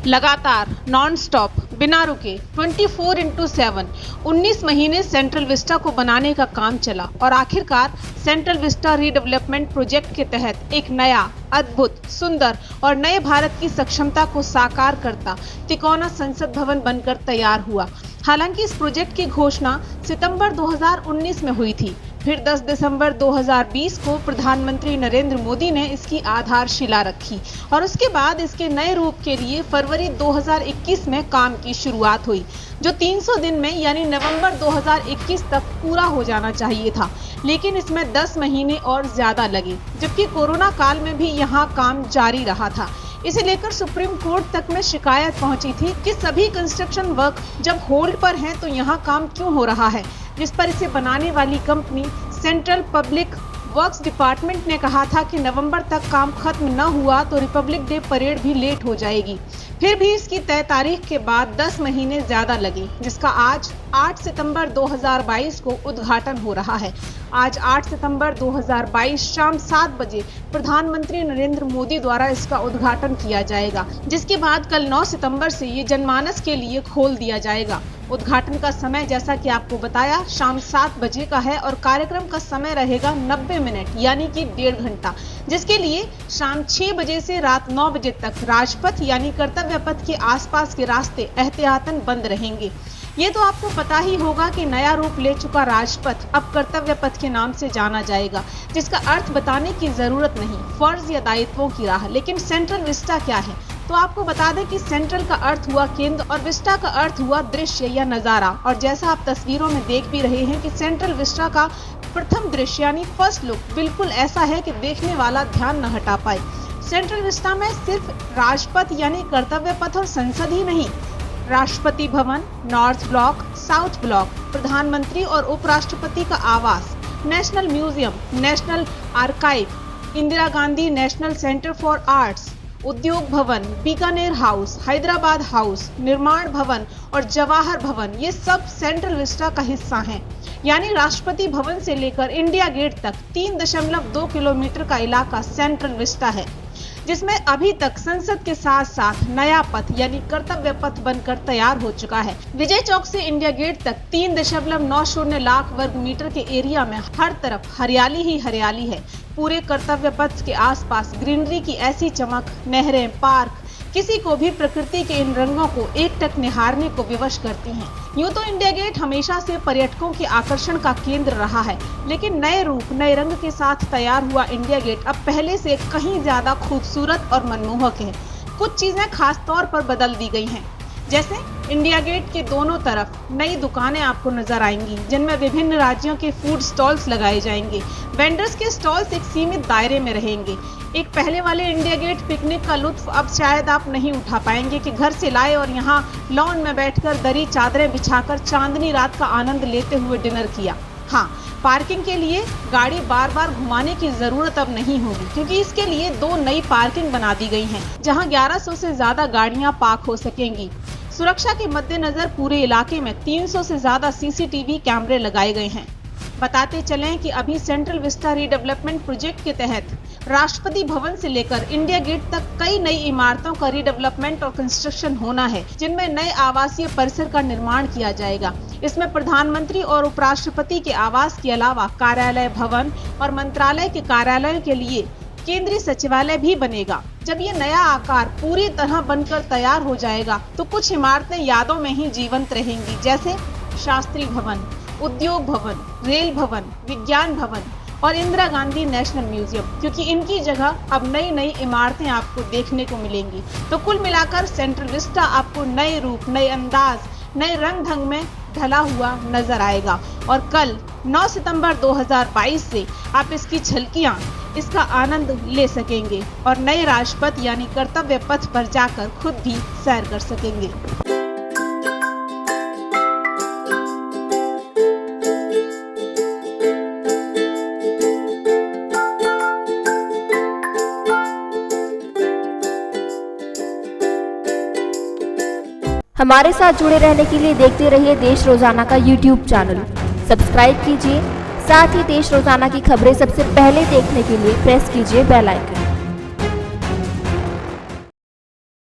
लगातार non stop बिना रुके 24/7 19 महीने सेंट्रल विस्टा को बनाने का काम चला और आखिरकार सेंट्रल विस्टा रीडेवलपमेंट प्रोजेक्ट के तहत एक नया, अद्भुत, सुंदर और नए भारत की सक्षमता को साकार करता तिकोना संसद भवन बनकर तैयार हुआ। हालांकि इस प्रोजेक्ट की घोषणा सितंबर 2019 में हुई थी। फिर 10 दिसंबर 2020 को प्रधानमंत्री नरेंद्र मोदी ने इसकी आधारशिला रखी और उसके बाद इसके नए रूप के लिए फरवरी 2021 में काम की शुरुआत हुई, जो 300 दिन में यानी नवंबर 2021 तक पूरा हो जाना चाहिए था। लेकिन इसमें 10 महीने और ज्यादा लगे, जबकि कोरोना काल में भी यहाँ काम जारी रहा था। इसे लेकर सुप्रीम कोर्ट तक में शिकायत पहुंची थी कि सभी कंस्ट्रक्शन वर्क जब होल्ड पर हैं तो यहाँ काम क्यों हो रहा है, जिस पर इसे बनाने वाली company central public works department ने कहा था कि नवंबर तक काम खत्म न हुआ तो रिपब्लिक डे परेड भी लेट हो जाएगी। फिर भी इसकी तय तारीख के बाद 10 महीने ज्यादा लगे, जिसका आज 8 सितंबर 2022 को उद्घाटन हो रहा है। आज 8 सितंबर 2022 शाम 7 बजे प्रधानमंत्री नरेंद्र मोदी द्वारा इसका उद्घाटन किया जाएगा, जिसके बाद कल 9 सितंबर से ये जनमानस के लिए खोल दिया जाएगा। उद्घाटन का समय जैसा कि आपको बताया शाम 7 बजे का है और कार्यक्रम का समय रहेगा 90 मिनट यानी कि 1.5 घंटा, जिसके लिए शाम 6 बजे से रात 9 बजे तक राजपथ यानी कर्तव्य पथ के आसपास के रास्ते एहतियातन बंद रहेंगे। ये तो आपको पता ही होगा कि नया रूप ले चुका राजपथ अब कर्तव्य पथ के नाम से जाना जाएगा, जिसका अर्थ बताने की जरूरत नहीं, फर्ज या दायित्वों की राह। लेकिन सेंट्रल विस्टा क्या है, तो आपको बता दें कि सेंट्रल का अर्थ हुआ केंद्र और विस्टा का अर्थ हुआ दृश्य या नजारा। और जैसा आप तस्वीरों में देख भी रहे हैं कि सेंट्रल विस्टा का प्रथम दृश्य यानी फर्स्ट लुक बिल्कुल ऐसा है कि देखने वाला ध्यान न हटा पाए। सेंट्रल विस्टा में सिर्फ राजपथ यानी कर्तव्य पथ और संसद ही नहीं, Rashtrapati Bhavan, north block, south block, प्रधानमंत्री और उपराष्ट्रपति का आवास, national museum, national archive, Indira Gandhi national centre for arts, उद्योग भवन, बीकानेर हाउस, हैदराबाद हाउस, निर्माण भवन और जवाहर भवन, ये सब सेंट्रल विस्टा का हिस्सा हैं। यानी राष्ट्रपति भवन से लेकर इंडिया गेट तक 3.2 किलोमीटर का इलाका सेंट्रल विस्टा है, जिसमें अभी तक संसद के साथ साथ नया पथ यानी कर्तव्य पथ बनकर तैयार हो चुका है। विजय चौक से इंडिया गेट तक 3.90 लाख वर्ग मीटर के एरिया में हर तरफ हरियाली ही हरियाली है। पूरे कर्तव्य पथ के आसपास ग्रीनरी की ऐसी चमक, नहरें, पार्क किसी को भी प्रकृति के इन रंगों को एकटक निहारने को विवश करती हैं। यूं तो इंडिया गेट हमेशा से पर्यटकों के आकर्षण का केंद्र रहा है, लेकिन नए रूप, नए रंग के साथ तैयार हुआ इंडिया गेट अब पहले से कहीं ज्यादा खूबसूरत और मनमोहक है। कुछ चीजें खास तौर पर बदल दी गई हैं, जैसे इंडिया गेट के दोनों तरफ नई दुकानें आपको नजर आएंगी, जिनमें विभिन्न राज्यों के फूड स्टॉल्स लगाए जाएंगे। वेंडर्स के स्टॉल्स एक सीमित दायरे में रहेंगे। एक पहले वाले इंडिया गेट पिकनिक का लुत्फ अब शायद आप नहीं उठा पाएंगे कि घर से लाए और यहाँ लॉन में बैठकर दरी चादरें बिछाकर चांदनी रात का आनंद लेते हुए डिनर किया। हाँ, पार्किंग के लिए गाड़ी बार बार घुमाने की जरूरत अब नहीं होगी, क्योंकि इसके लिए 2 नई पार्किंग बना दी गई हैं, जहां 1100 से ज्यादा गाड़ियां पार्क हो सकेंगी। सुरक्षा के मद्देनजर पूरे इलाके में 300 से ज्यादा सीसीटीवी कैमरे लगाए गए हैं। बताते चलें कि अभी सेंट्रल विस्टा रीडेवलपमेंट प्रोजेक्ट के तहत राष्ट्रपति भवन से लेकर इंडिया गेट तक कई नई इमारतों का रीडेवलपमेंट और कंस्ट्रक्शन होना है, जिनमें नए आवासीय परिसर का निर्माण किया जाएगा। इसमें प्रधानमंत्री और उपराष्ट्रपति के आवास के अलावा कार्यालय भवन और मंत्रालय के कार्यालयों के लिए केंद्रीय सचिवालय भी बनेगा। जब ये नया आकार पूरी तरह बनकर तैयार हो जाएगा तो कुछ इमारतें यादों में ही जीवंत रहेंगी, जैसे शास्त्री भवन, उद्योग भवन, रेल भवन, विज्ञान भवन और इंदिरा गांधी नेशनल म्यूजियम, क्योंकि इनकी जगह अब नई नई इमारतें आपको देखने को मिलेंगी। तो कुल मिलाकर सेंट्रल विस्टा आपको नए रूप, नए अंदाज, नए रंग ढंग में ढला हुआ नजर आएगा। और कल 9 सितंबर 2022 से आप इसकी झलकियां, इसका आनंद ले सकेंगे और नए राजपथ यानी कर्तव्य पथ पर जाकर खुद भी सैर कर सकेंगे। हमारे साथ जुड़े रहने के लिए देखते रहिए देश रोजाना का YouTube चैनल। सब्सक्राइब कीजिए, साथ ही देश रोजाना की खबरें सबसे पहले देखने के लिए प्रेस कीजिए बेल आइकन।